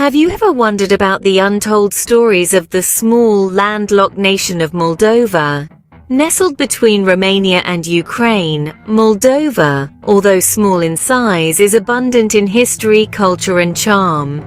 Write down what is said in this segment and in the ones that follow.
Have you ever wondered about the untold stories of the small, landlocked nation of Moldova? Nestled between Romania and Ukraine, Moldova, although small in size, is abundant in history, culture and charm.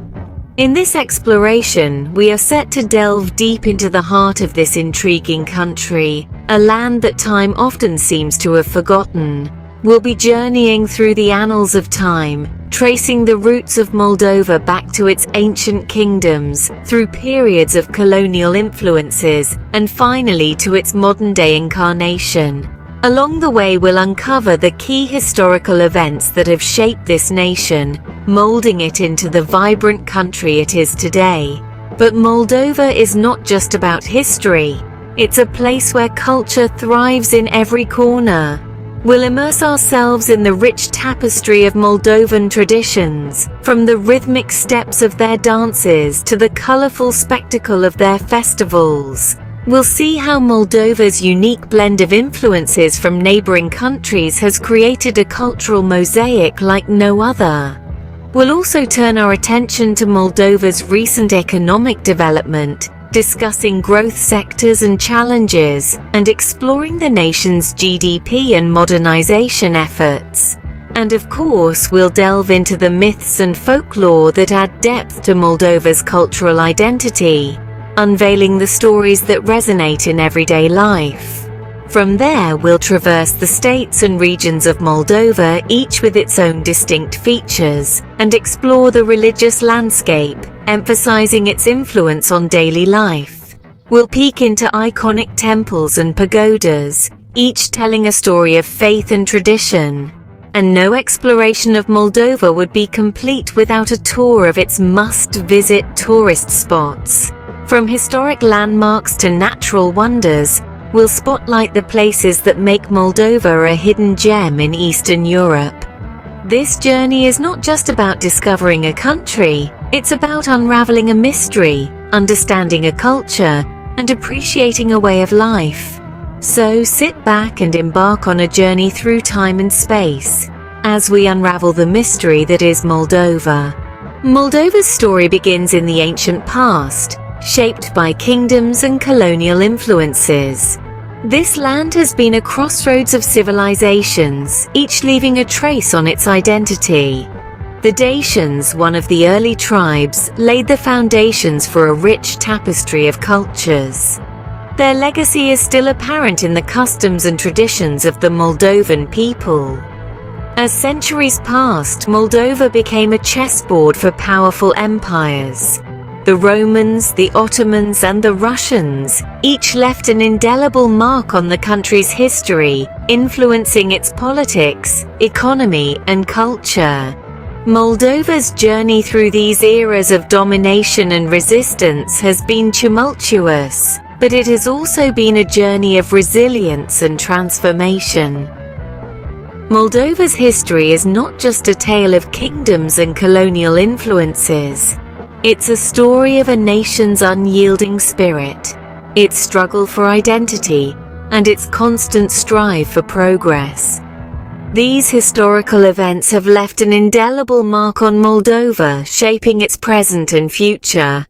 In this exploration, we are set to delve deep into the heart of this intriguing country, a land that time often seems to have forgotten. We'll be journeying through the annals of time, tracing the roots of Moldova back to its ancient kingdoms, through periods of colonial influences, and finally to its modern-day incarnation. Along the way, we'll uncover the key historical events that have shaped this nation, molding it into the vibrant country it is today. But Moldova is not just about history. It's a place where culture thrives in every corner. We'll immerse ourselves in the rich tapestry of Moldovan traditions, from the rhythmic steps of their dances to the colorful spectacle of their festivals. We'll see how Moldova's unique blend of influences from neighboring countries has created a cultural mosaic like no other. We'll also turn our attention to Moldova's recent economic development, discussing growth sectors and challenges, and exploring the nation's GDP and modernization efforts. And of course, we'll delve into the myths and folklore that add depth to Moldova's cultural identity, unveiling the stories that resonate in everyday life. From there, we'll traverse the states and regions of Moldova, each with its own distinct features, and explore the religious landscape, emphasizing its influence on daily life. We'll peek into iconic temples and pagodas, each telling a story of faith and tradition. And no exploration of Moldova would be complete without a tour of its must-visit tourist spots. From historic landmarks to natural wonders, we'll spotlight the places that make Moldova a hidden gem in Eastern Europe. This journey is not just about discovering a country, it's about unraveling a mystery, understanding a culture, and appreciating a way of life. So sit back and embark on a journey through time and space, as we unravel the mystery that is Moldova. Moldova's story begins in the ancient past, shaped by kingdoms and colonial influences. This land has been a crossroads of civilizations, each leaving a trace on its identity. The Dacians, one of the early tribes, laid the foundations for a rich tapestry of cultures. Their legacy is still apparent in the customs and traditions of the Moldovan people. As centuries passed, Moldova became a chessboard for powerful empires. The Romans, the Ottomans, and the Russians each left an indelible mark on the country's history, influencing its politics, economy, and culture. Moldova's journey through these eras of domination and resistance has been tumultuous, but it has also been a journey of resilience and transformation. Moldova's history is not just a tale of kingdoms and colonial influences. It's a story of a nation's unyielding spirit, its struggle for identity, and its constant strive for progress. These historical events have left an indelible mark on Moldova, shaping its present and future.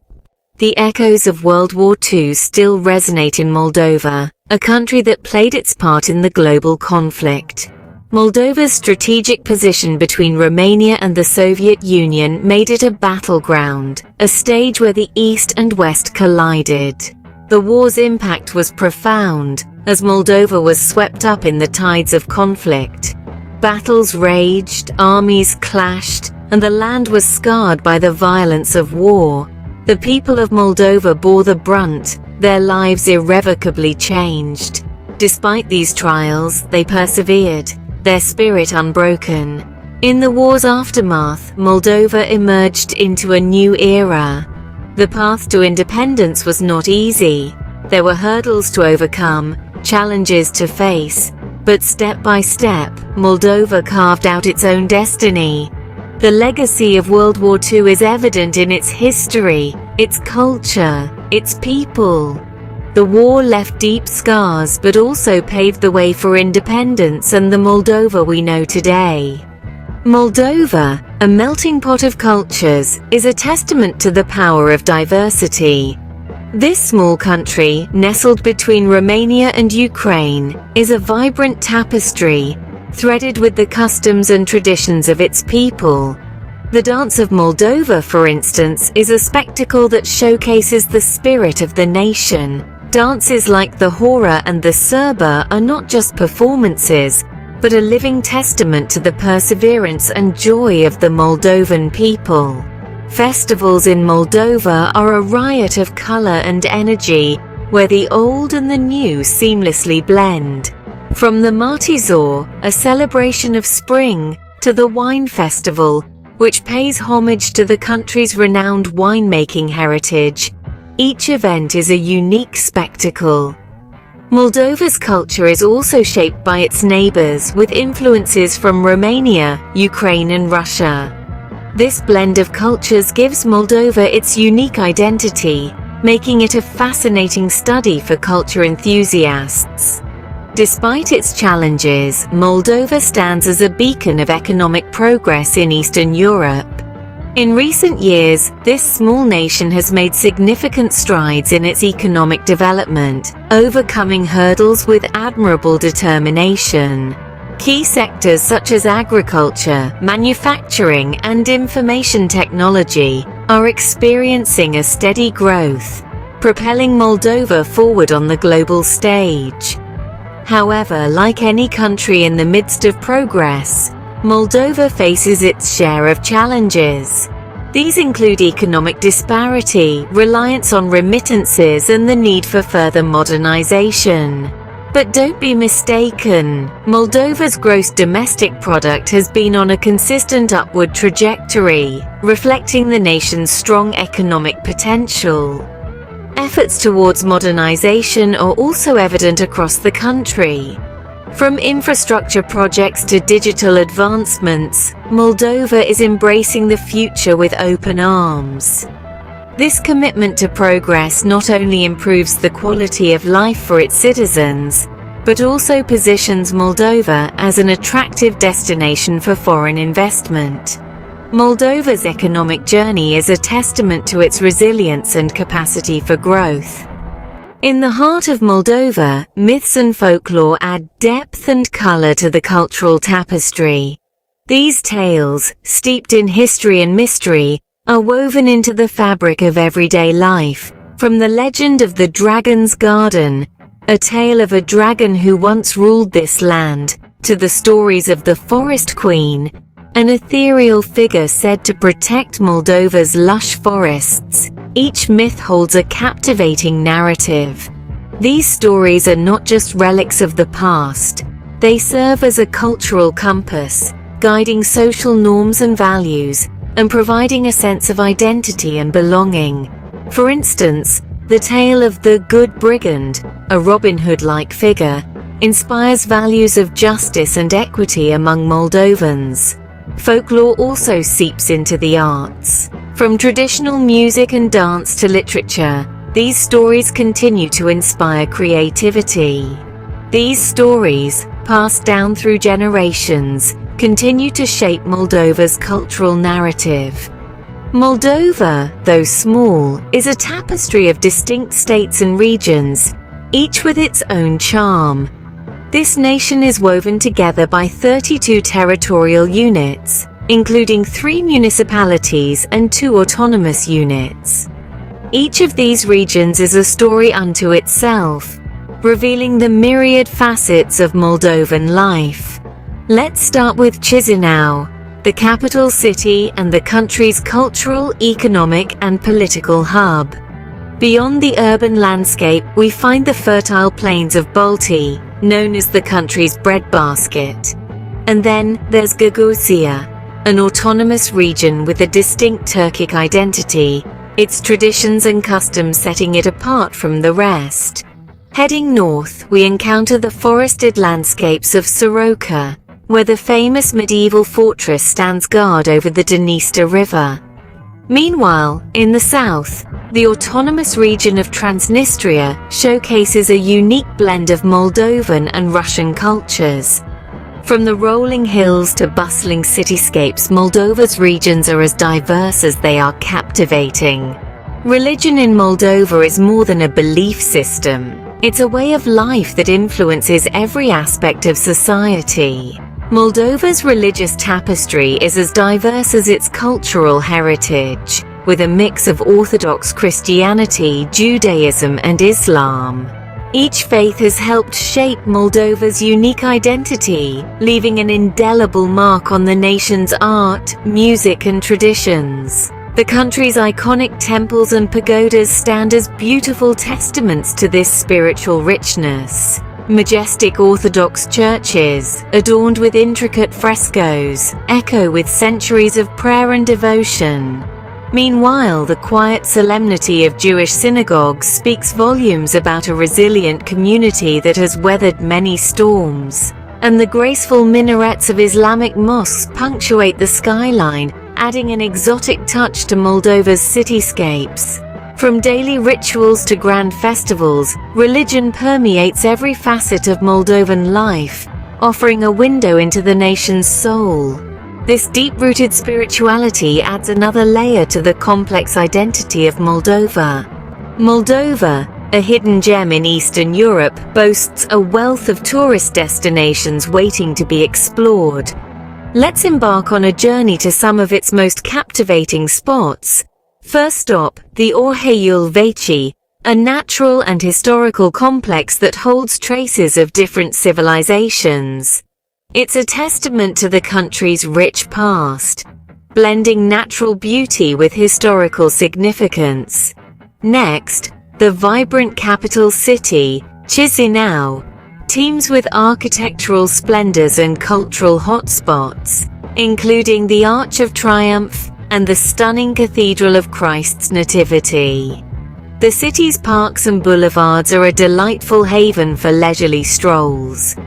The echoes of World War II still resonate in Moldova, a country that played its part in the global conflict. Moldova's strategic position between Romania and the Soviet Union made it a battleground, a stage where the East and West collided. The war's impact was profound, as Moldova was swept up in the tides of conflict. Battles raged, armies clashed, and the land was scarred by the violence of war. The people of Moldova bore the brunt, their lives irrevocably changed. Despite these trials, they persevered, their spirit unbroken. In the war's aftermath, Moldova emerged into a new era. The path to independence was not easy. There were hurdles to overcome, challenges to face, but step by step, Moldova carved out its own destiny. The legacy of World War II is evident in its history, its culture, its people. The war left deep scars but also paved the way for independence and the Moldova we know today. Moldova, a melting pot of cultures, is a testament to the power of diversity. This small country, nestled between Romania and Ukraine, is a vibrant tapestry, threaded with the customs and traditions of its people. The dance of Moldova, for instance, is a spectacle that showcases the spirit of the nation. Dances like the Hora and the Serba are not just performances, but a living testament to the perseverance and joy of the Moldovan people. Festivals in Moldova are a riot of color and energy, where the old and the new seamlessly blend. From the Martizor, a celebration of spring, to the wine festival, which pays homage to the country's renowned winemaking heritage, each event is a unique spectacle. Moldova's culture is also shaped by its neighbors, with influences from Romania, Ukraine and Russia. This blend of cultures gives Moldova its unique identity, making it a fascinating study for culture enthusiasts. Despite its challenges, Moldova stands as a beacon of economic progress in Eastern Europe. In recent years, this small nation has made significant strides in its economic development, overcoming hurdles with admirable determination. Key sectors such as agriculture, manufacturing, and information technology are experiencing a steady growth, propelling Moldova forward on the global stage. However, like any country in the midst of progress, Moldova faces its share of challenges. These include economic disparity, reliance on remittances, and the need for further modernization. But don't be mistaken, Moldova's gross domestic product has been on a consistent upward trajectory, reflecting the nation's strong economic potential. Efforts towards modernization are also evident across the country. From infrastructure projects to digital advancements, Moldova is embracing the future with open arms. This commitment to progress not only improves the quality of life for its citizens, but also positions Moldova as an attractive destination for foreign investment. Moldova's economic journey is a testament to its resilience and capacity for growth. In the heart of Moldova, myths and folklore add depth and color to the cultural tapestry. These tales, steeped in history and mystery, are woven into the fabric of everyday life, from the legend of the Dragon's Garden, a tale of a dragon who once ruled this land, to the stories of the Forest Queen, an ethereal figure said to protect Moldova's lush forests. Each myth holds a captivating narrative. These stories are not just relics of the past, they serve as a cultural compass, guiding social norms and values, and providing a sense of identity and belonging. For instance, the tale of the Good Brigand, a Robin Hood-like figure, inspires values of justice and equity among Moldovans. Folklore also seeps into the arts. From traditional music and dance to literature, these stories continue to inspire creativity. These stories, passed down through generations, continue to shape Moldova's cultural narrative. Moldova, though small, is a tapestry of distinct states and regions, each with its own charm. This nation is woven together by 32 territorial units, including 3 municipalities and 2 autonomous units. Each of these regions is a story unto itself, revealing the myriad facets of Moldovan life. Let's start with Chisinau, the capital city and the country's cultural, economic, and political hub. Beyond the urban landscape, we find the fertile plains of Balti, known as the country's breadbasket. And then there's Gaguzia, an autonomous region with a distinct Turkic identity, its traditions and customs setting it apart from the rest. Heading north, we encounter the forested landscapes of Soroka, where the famous medieval fortress stands guard over the Dniester River. Meanwhile, in the south, the autonomous region of Transnistria showcases a unique blend of Moldovan and Russian cultures. From the rolling hills to bustling cityscapes, Moldova's regions are as diverse as they are captivating. Religion in Moldova is more than a belief system. It's a way of life that influences every aspect of society. Moldova's religious tapestry is as diverse as its cultural heritage, with a mix of Orthodox Christianity, Judaism, and Islam. Each faith has helped shape Moldova's unique identity, leaving an indelible mark on the nation's art, music, and traditions. The country's iconic temples and pagodas stand as beautiful testaments to this spiritual richness. Majestic Orthodox churches, adorned with intricate frescoes, echo with centuries of prayer and devotion. Meanwhile, the quiet solemnity of Jewish synagogues speaks volumes about a resilient community that has weathered many storms. And the graceful minarets of Islamic mosques punctuate the skyline, adding an exotic touch to Moldova's cityscapes. From daily rituals to grand festivals, religion permeates every facet of Moldovan life, offering a window into the nation's soul. This deep-rooted spirituality adds another layer to the complex identity of Moldova. Moldova, a hidden gem in Eastern Europe, boasts a wealth of tourist destinations waiting to be explored. Let's embark on a journey to some of its most captivating spots. First stop, the Orheiul Vecii, a natural and historical complex that holds traces of different civilizations. It's a testament to the country's rich past, blending natural beauty with historical significance. Next, the vibrant capital city, Chisinau, teems with architectural splendors and cultural hotspots, including the Arch of Triumph and the stunning Cathedral of Christ's Nativity. The city's parks and boulevards are a delightful haven for leisurely strolls.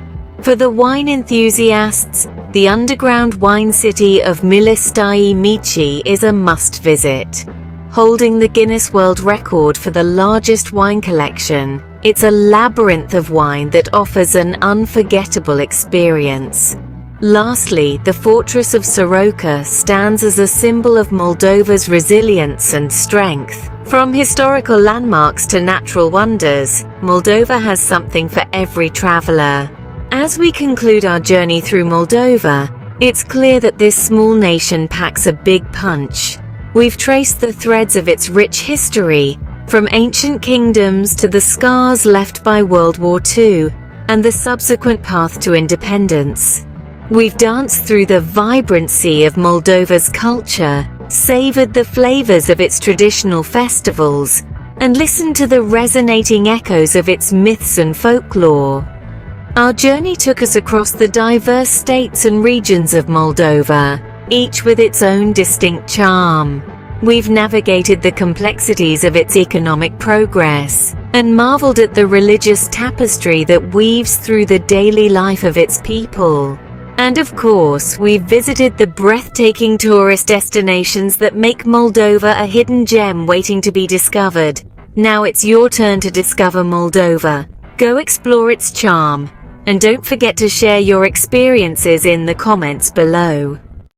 For the wine enthusiasts, the underground wine city of Milistai Mici is a must-visit. Holding the Guinness World Record for the largest wine collection, it's a labyrinth of wine that offers an unforgettable experience. Lastly, the fortress of Soroca stands as a symbol of Moldova's resilience and strength. From historical landmarks to natural wonders, Moldova has something for every traveler. As we conclude our journey through Moldova, it's clear that this small nation packs a big punch. We've traced the threads of its rich history, from ancient kingdoms to the scars left by World War II and the subsequent path to independence. We've danced through the vibrancy of Moldova's culture, savored the flavors of its traditional festivals, and listened to the resonating echoes of its myths and folklore. Our journey took us across the diverse states and regions of Moldova, each with its own distinct charm. We've navigated the complexities of its economic progress, and marveled at the religious tapestry that weaves through the daily life of its people. And of course, we've visited the breathtaking tourist destinations that make Moldova a hidden gem waiting to be discovered. Now it's your turn to discover Moldova. Go explore its charm, and don't forget to share your experiences in the comments below.